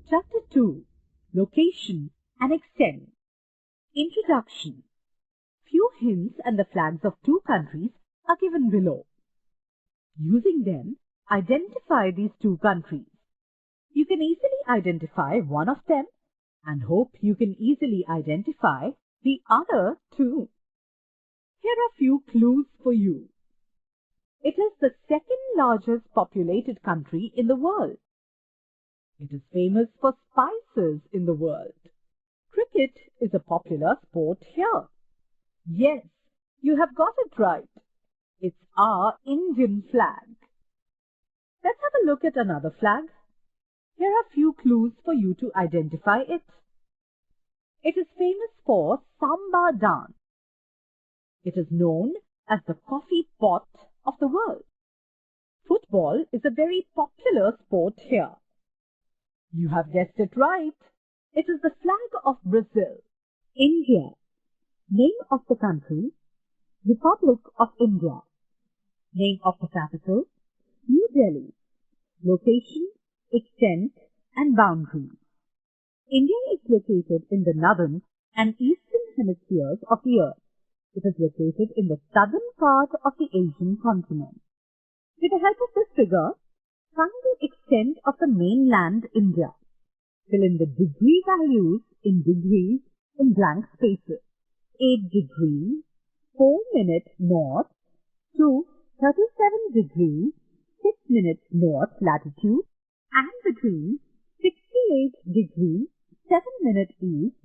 Chapter 2. Location and Extent. Introduction. Few hints and the flags of two countries are given below. Using them, identify these two countries. You can easily identify one of them and hope you can easily identify the other too. Here are few clues for you. It is the second largest populated country in the world. It is famous for spices in the world. Cricket is a popular sport here. Yes, you have got it right. It's our Indian flag. Let's have a look at another flag. Here are few clues for you to identify it. It is famous for samba dance. It is known as the coffee pot of the world. Football is a very popular sport here. You have guessed it right. It is the flag of Brazil. India. Name of the country, Republic of India. Name of the capital, New Delhi. Location, extent and boundaries. India is located in the northern and eastern hemispheres of the earth. It is located in the southern part of the Asian continent. With the help of this figure, find the extent of the mainland India. Fill in the degree values in degrees in blank spaces. 8 degrees, 4 minutes north to 37 degrees, 6 minutes north latitude and between 68 degrees, 7 minutes east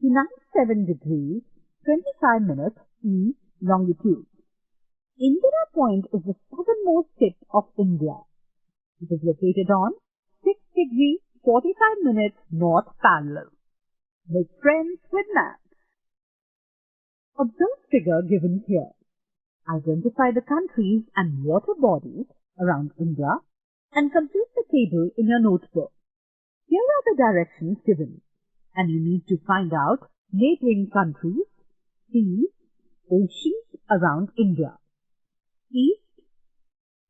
to 97 degrees, 25 minutes east longitude. Indira Point is the southernmost tip of India. It is located on 6 degrees 45 minutes north parallel. Make friends with maps. Observe figure given here. Identify the countries and water bodies around India and complete the table in your notebook. Here are the directions given, and you need to find out neighboring countries, seas, oceans around India. East,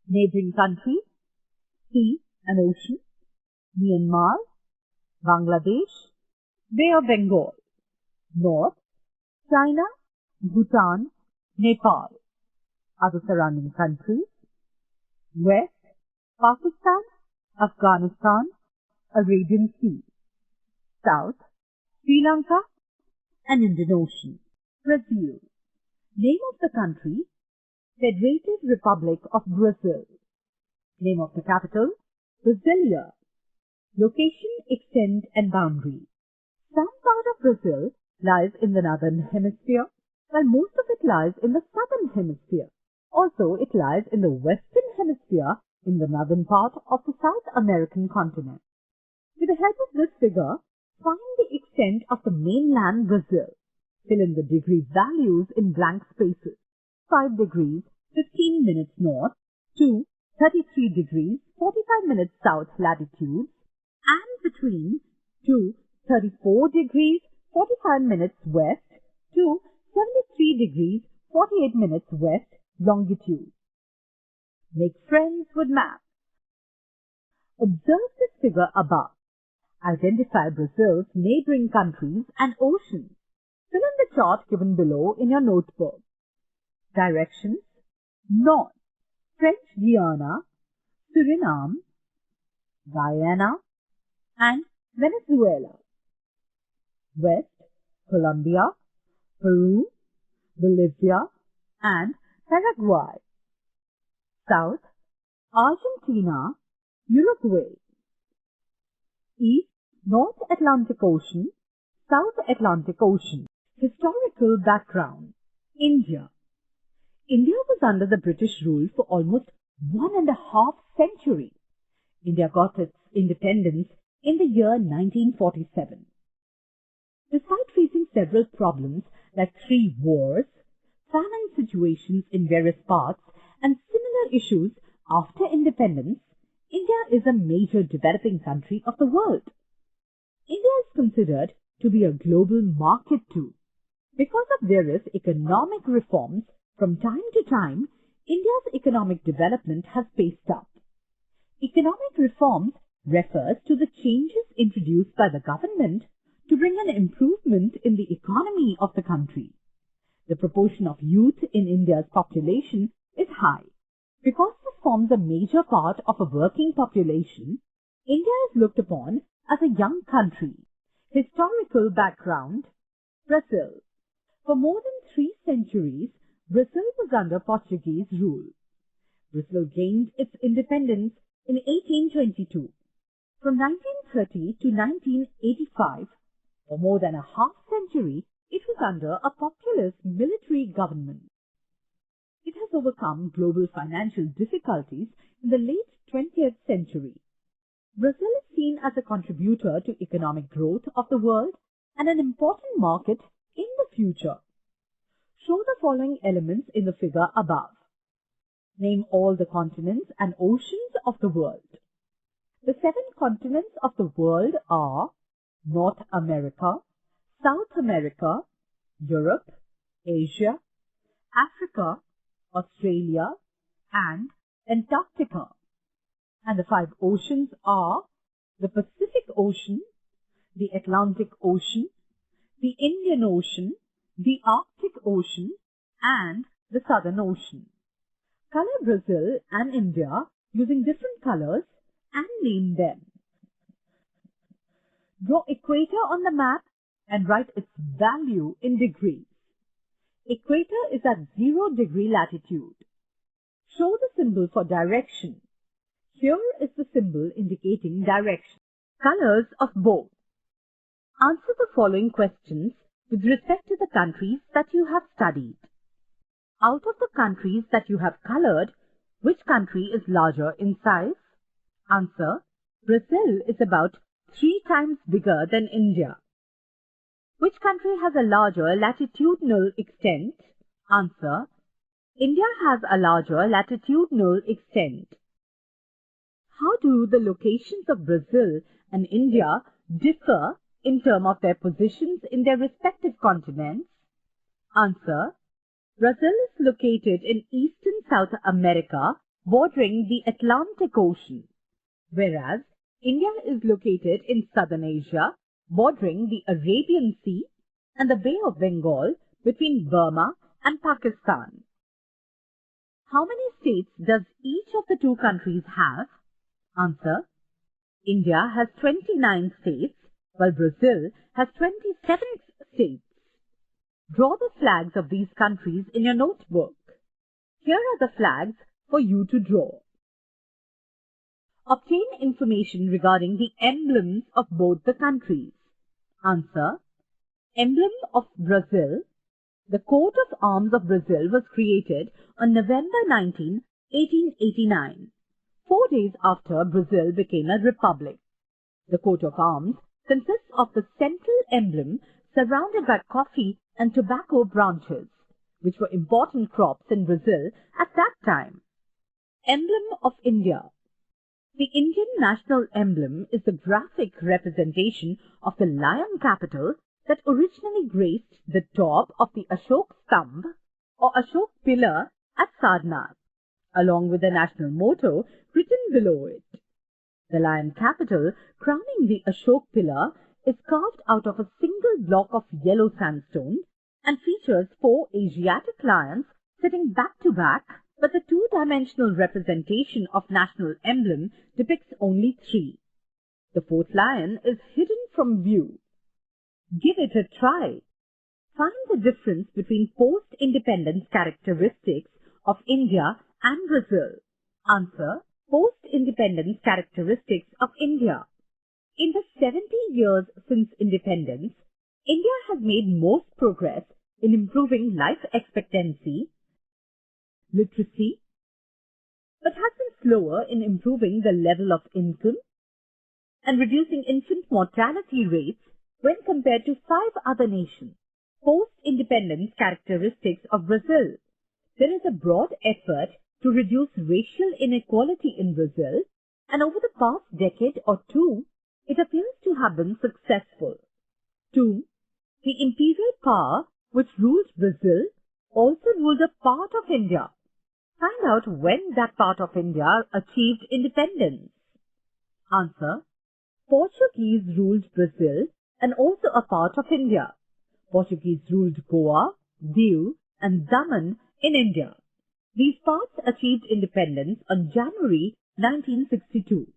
neighboring countries, sea and ocean, Myanmar, Bangladesh, Bay of Bengal. North, China, Bhutan, Nepal. Other surrounding countries, West, Pakistan, Afghanistan, Arabian Sea. South, Sri Lanka and Indian Ocean. Brazil. Name of the country, Federated Republic of Brazil. Name of the capital, Brasilia. Location, extent and boundary. Some part of Brazil lies in the northern hemisphere, while most of it lies in the southern hemisphere. Also, it lies in the western hemisphere in the northern part of the South American continent. With the help of this figure, find the extent of the mainland Brazil. Fill in the degree values in blank spaces. 5 degrees, 15 minutes north to 33 degrees, 45 minutes south latitude and between to 34 degrees, 45 minutes west to 73 degrees, 48 minutes west longitude. Make friends with maps. Observe this figure above. Identify Brazil's neighboring countries and oceans. Fill in the chart given below in your notebook. Directions: North, French Guiana, Suriname, Guyana, and Venezuela. West, Colombia, Peru, Bolivia, and Paraguay. South, Argentina, Uruguay. East, North Atlantic Ocean, South Atlantic Ocean. Historical background. India. India was under the British rule for almost 1.5 centuries. India got its independence in the year 1947. Despite facing several problems like 3 wars, famine situations in various parts, and similar issues after independence, India is a major developing country of the world. India is considered to be a global market too. Because of various economic reforms, from time to time, India's economic development has paced up. Economic reforms refers to the changes introduced by the government to bring an improvement in the economy of the country. The proportion of youth in India's population is high. Because this forms a major part of a working population, India is looked upon as a young country. Historical background: Brazil. For more than 3 centuries, Brazil was under Portuguese rule. Brazil gained its independence in 1822. From 1930 to 1985, for more than a half-century, it was under a populist military government. It has overcome global financial difficulties in the late 20th century. Brazil is seen as a contributor to economic growth of the world and an important market in the future. Show the following elements in the figure above. Name all the continents and oceans of the world. The 7 continents of the world are North America, South America, Europe, Asia, Africa, Australia, and Antarctica. And the 5 oceans are the Pacific Ocean, the Atlantic Ocean, the Indian Ocean, the Arctic Ocean, and the Southern Ocean. Color Brazil and India using different colors and name them. Draw equator on the map and write its value in degrees. Equator is at 0-degree latitude. Show the symbol for direction. Here is the symbol indicating direction. Colors of both. Answer the following questions with respect to the countries that you have studied. Out of the countries that you have colored, which country is larger in size? Answer: Brazil is about 3 times bigger than India. Which country has a larger latitudinal extent? Answer: India has a larger latitudinal extent. How do the locations of Brazil and India differ in terms of their positions in their respective continents? Answer: Brazil is located in eastern South America, bordering the Atlantic Ocean, whereas India is located in southern Asia, bordering the Arabian Sea and the Bay of Bengal between Burma and Pakistan. How many states does each of the 2 countries have? Answer: India has 29 states, while Brazil has 27 states. Draw the flags of these countries in your notebook. Here are the flags for you to draw. Obtain information regarding the emblems of both the countries. Answer: Emblem of Brazil. The coat of arms of Brazil was created on November 19, 1889, 4 days after Brazil became a republic. The coat of arms consists of the central emblem surrounded by coffee and tobacco branches, which were important crops in Brazil at that time. Emblem of India. The Indian national emblem is the graphic representation of the lion capital that originally graced the top of the Ashok Stamb or Ashok pillar at Sarnath, along with the national motto written below it. The lion capital crowning the Ashok pillar is carved out of a single block of yellow sandstone and features 4 Asiatic lions sitting back to back, but the 2-dimensional representation of national emblem depicts only 3. The 4th lion is hidden from view. Give it a try. Find the difference between post-independence characteristics of India and Brazil. Answer: post-independence characteristics of India. In the 70 years since independence, India has made most progress in improving life expectancy, literacy, but has been slower in improving the level of income and reducing infant mortality rates when compared to 5 other nations. Post-independence characteristics of Brazil. There is a broad effort to reduce racial inequality in Brazil, and over the past decade or 2, it appears to have been successful. 2. The imperial power which ruled Brazil also ruled a part of India. Find out when that part of India achieved independence. Answer. Portuguese ruled Brazil and also a part of India. Portuguese ruled Goa, Diu and Daman in India. These parts achieved independence on January 1962.